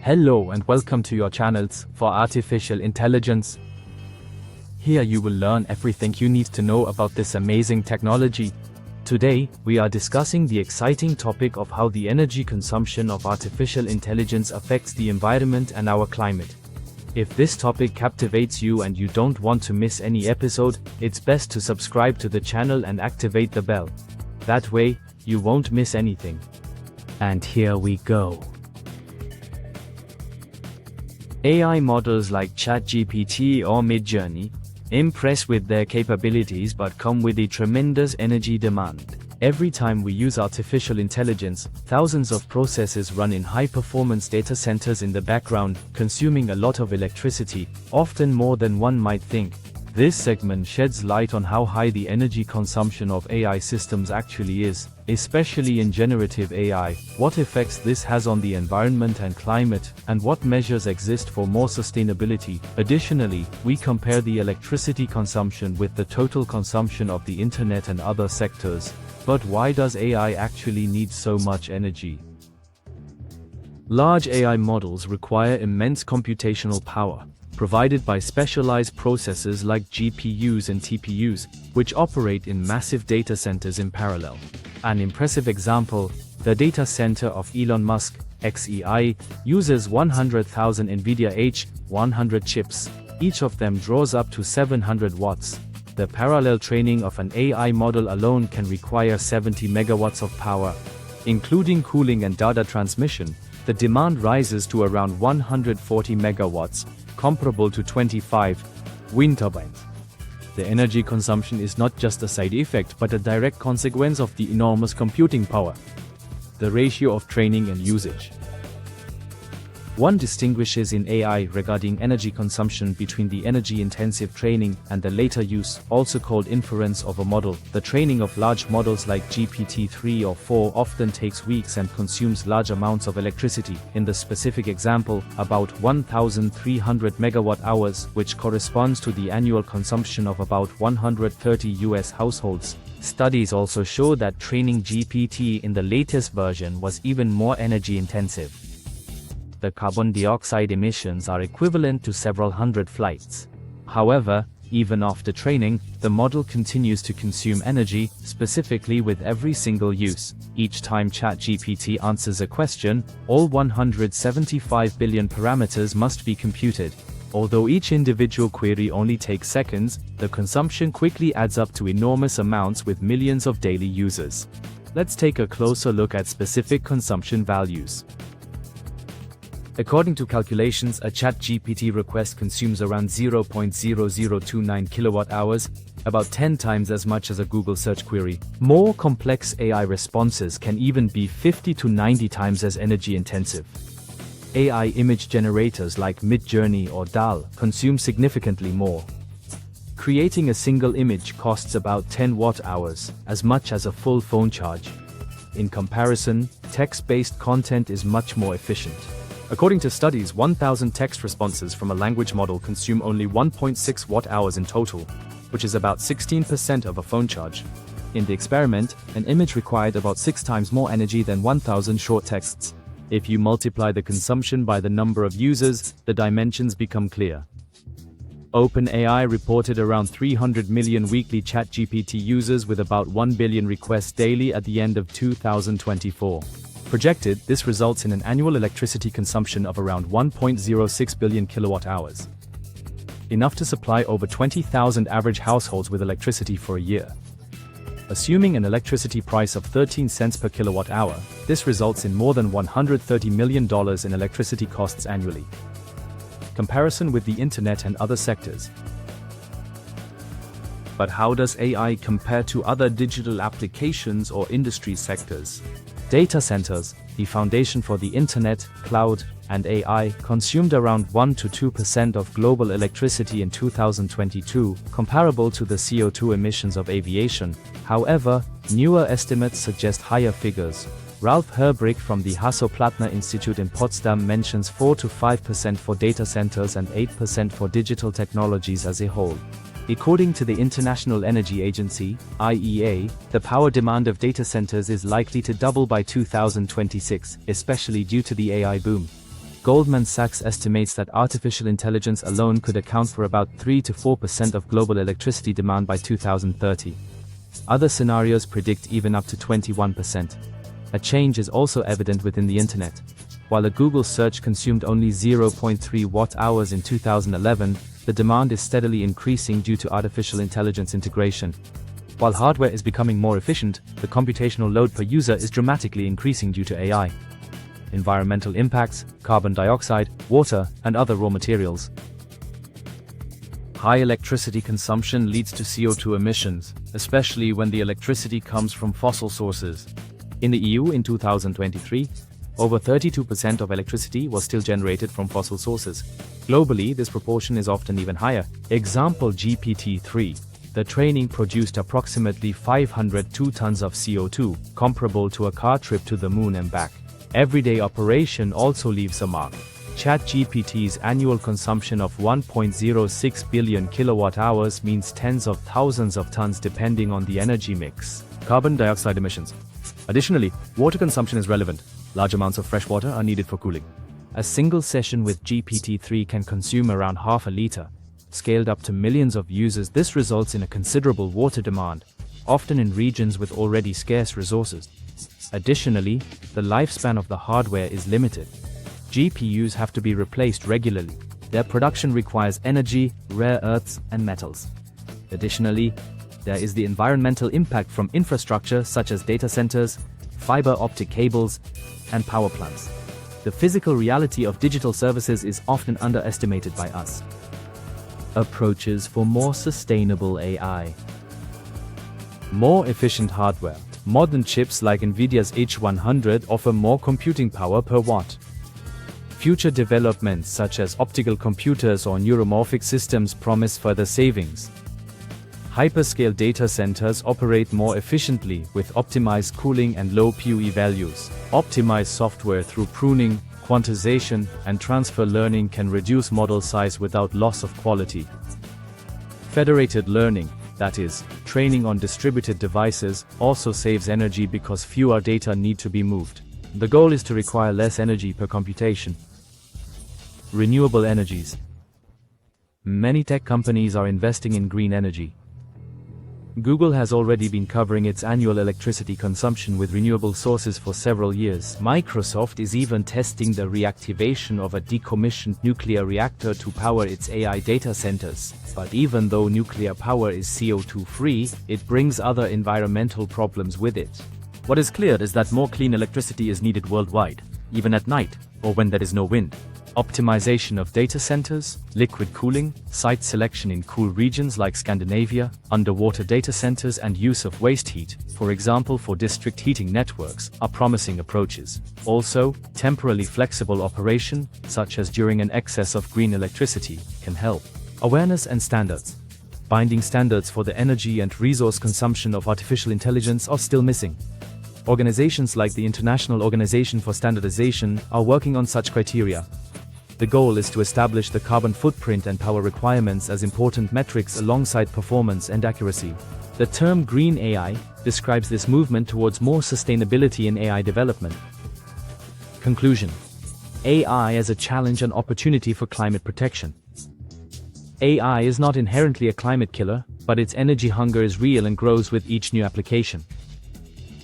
Hello and welcome to your channels for artificial intelligence. Here you will learn everything you need to know about this amazing technology. Today, we are discussing the exciting topic of how the energy consumption of artificial intelligence affects the environment and our climate. If this topic captivates you and you don't want to miss any episode, it's best to subscribe to the channel and activate the bell. That way, you won't miss anything. And here we go. AI models like ChatGPT or Midjourney impress with their capabilities but come with a tremendous energy demand. Every time we use artificial intelligence, thousands of processes run in high-performance data centers in the background, consuming a lot of electricity, often more than one might think. This segment sheds light on how high the energy consumption of AI systems actually is, especially in generative AI, what effects this has on the environment and climate, and what measures exist for more sustainability. Additionally, we compare the electricity consumption with the total consumption of the internet and other sectors. But why does AI actually need so much energy? Large AI models require immense computational power, provided by specialized processors like GPUs and TPUs, which operate in massive data centers in parallel. An impressive example, the data center of Elon Musk, XEI, uses 100,000 NVIDIA H100 chips. Each of them draws up to 700 watts. The parallel training of an AI model alone can require 70 megawatts of power. Including cooling and data transmission, the demand rises to around 140 megawatts, comparable to 25 wind turbines. The energy consumption is not just a side effect but a direct consequence of the enormous computing power. The ratio of training and usage. One distinguishes in AI regarding energy consumption between the energy-intensive training and the later use, also called inference of a model. The training of large models like GPT-3 or 4 often takes weeks and consumes large amounts of electricity. In the specific example, about 1,300 megawatt-hours, which corresponds to the annual consumption of about 130 US households. Studies also show that training GPT in the latest version was even more energy-intensive. The carbon dioxide emissions are equivalent to several hundred flights. However, even after training, the model continues to consume energy, specifically with every single use. Each time ChatGPT answers a question, all 175 billion parameters must be computed. Although each individual query only takes seconds, the consumption quickly adds up to enormous amounts with millions of daily users. Let's take a closer look at specific consumption values. According to calculations, a ChatGPT request consumes around 0.0029 kilowatt-hours, about 10 times as much as a Google search query. More complex AI responses can even be 50 to 90 times as energy-intensive. AI image generators like Midjourney or DAL consume significantly more. Creating a single image costs about 10 watt-hours, as much as a full phone charge. In comparison, text-based content is much more efficient. According to studies, 1,000 text responses from a language model consume only 1.6 watt-hours in total, which is about 16% of a phone charge. In the experiment, an image required about 6 times more energy than 1,000 short texts. If you multiply the consumption by the number of users, the dimensions become clear. OpenAI reported around 300 million weekly ChatGPT users with about 1 billion requests daily at the end of 2024. Projected, this results in an annual electricity consumption of around 1.06 billion kilowatt-hours. Enough to supply over 20,000 average households with electricity for a year. Assuming an electricity price of 13 cents per kilowatt-hour, this results in more than $130 million in electricity costs annually. Comparison with the internet and other sectors. But how does AI compare to other digital applications or industry sectors? Data centers, the foundation for the internet, cloud, and AI, consumed around 1 to 2% of global electricity in 2022, comparable to the CO2 emissions of aviation. However, newer estimates suggest higher figures. Ralf Herbrich from the Hasso-Plattner Institute in Potsdam mentions 4 to 5% for data centers and 8% for digital technologies as a whole. According to the International Energy Agency, IEA, the power demand of data centers is likely to double by 2026, especially due to the AI boom. Goldman Sachs estimates that artificial intelligence alone could account for about 3 to 4% of global electricity demand by 2030. Other scenarios predict even up to 21%. A change is also evident within the internet. While a Google search consumed only 0.3 watt-hours in 2011, the demand is steadily increasing due to artificial intelligence integration. While hardware is becoming more efficient, the computational load per user is dramatically increasing due to AI. Environmental impacts, carbon dioxide, water, and other raw materials. High electricity consumption leads to CO2 emissions, especially when the electricity comes from fossil sources. In the EU in 2023, over 32% of electricity was still generated from fossil sources. Globally, this proportion is often even higher. Example GPT-3. The training produced approximately 502 tons of CO2, comparable to a car trip to the moon and back. Everyday operation also leaves a mark. ChatGPT's annual consumption of 1.06 billion kilowatt-hours means tens of thousands of tons depending on the energy mix. Carbon dioxide emissions. Additionally, water consumption is relevant. Large amounts of fresh water are needed for cooling. A single session with GPT-3 can consume around half a liter. Scaled up to millions of users, this results in a considerable water demand, often in regions with already scarce resources. Additionally, the lifespan of the hardware is limited. GPUs have to be replaced regularly. Their production requires energy, rare earths, and metals. Additionally, there is the environmental impact from infrastructure such as data centers, fiber optic cables, and power plants. The physical reality of digital services is often underestimated by us. Approaches for more sustainable AI. More efficient hardware. Modern chips like NVIDIA's H100 offer more computing power per watt. Future developments such as optical computers or neuromorphic systems promise further savings. Hyperscale data centers operate more efficiently with optimized cooling and low PUE values. Optimized software through pruning, quantization, and transfer learning can reduce model size without loss of quality. Federated learning, that is, training on distributed devices, also saves energy because fewer data need to be moved. The goal is to require less energy per computation. Renewable energies. Many tech companies are investing in green energy. Google has already been covering its annual electricity consumption with renewable sources for several years. Microsoft is even testing the reactivation of a decommissioned nuclear reactor to power its AI data centers. But even though nuclear power is CO2-free, it brings other environmental problems with it. What is clear is that more clean electricity is needed worldwide, even at night or when there is no wind. Optimization of data centers, liquid cooling, site selection in cool regions like Scandinavia, underwater data centers and use of waste heat, for example for district heating networks, are promising approaches. Also, temporally flexible operation, such as during an excess of green electricity, can help. Awareness and standards. Binding standards for the energy and resource consumption of artificial intelligence are still missing. Organizations like the International Organization for Standardization are working on such criteria. The goal is to establish the carbon footprint and power requirements as important metrics alongside performance and accuracy. The term green AI describes this movement towards more sustainability in AI development. Conclusion: AI as a challenge and opportunity for climate protection. AI is not inherently a climate killer, but its energy hunger is real and grows with each new application.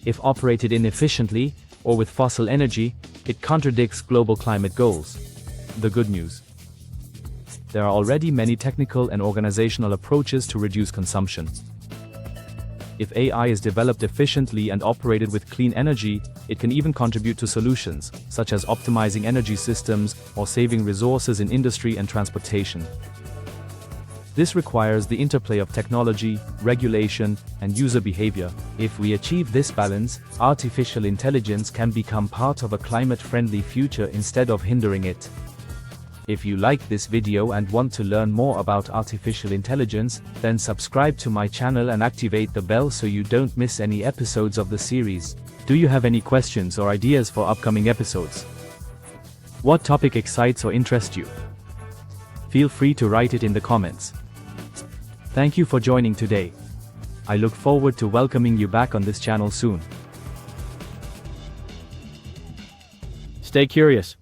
If operated inefficiently or with fossil energy, it contradicts global climate goals. The good news: there are already many technical and organizational approaches to reduce consumption. If AI is developed efficiently and operated with clean energy, it can even contribute to solutions, such as optimizing energy systems or saving resources in industry and transportation. This requires the interplay of technology, regulation, and user behavior. If we achieve this balance, artificial intelligence can become part of a climate-friendly future instead of hindering it. If you like this video and want to learn more about artificial intelligence, then subscribe to my channel and activate the bell so you don't miss any episodes of the series. Do you have any questions or ideas for upcoming episodes? What topic excites or interests you? Feel free to write it in the comments. Thank you for joining today. I look forward to welcoming you back on this channel soon. Stay curious.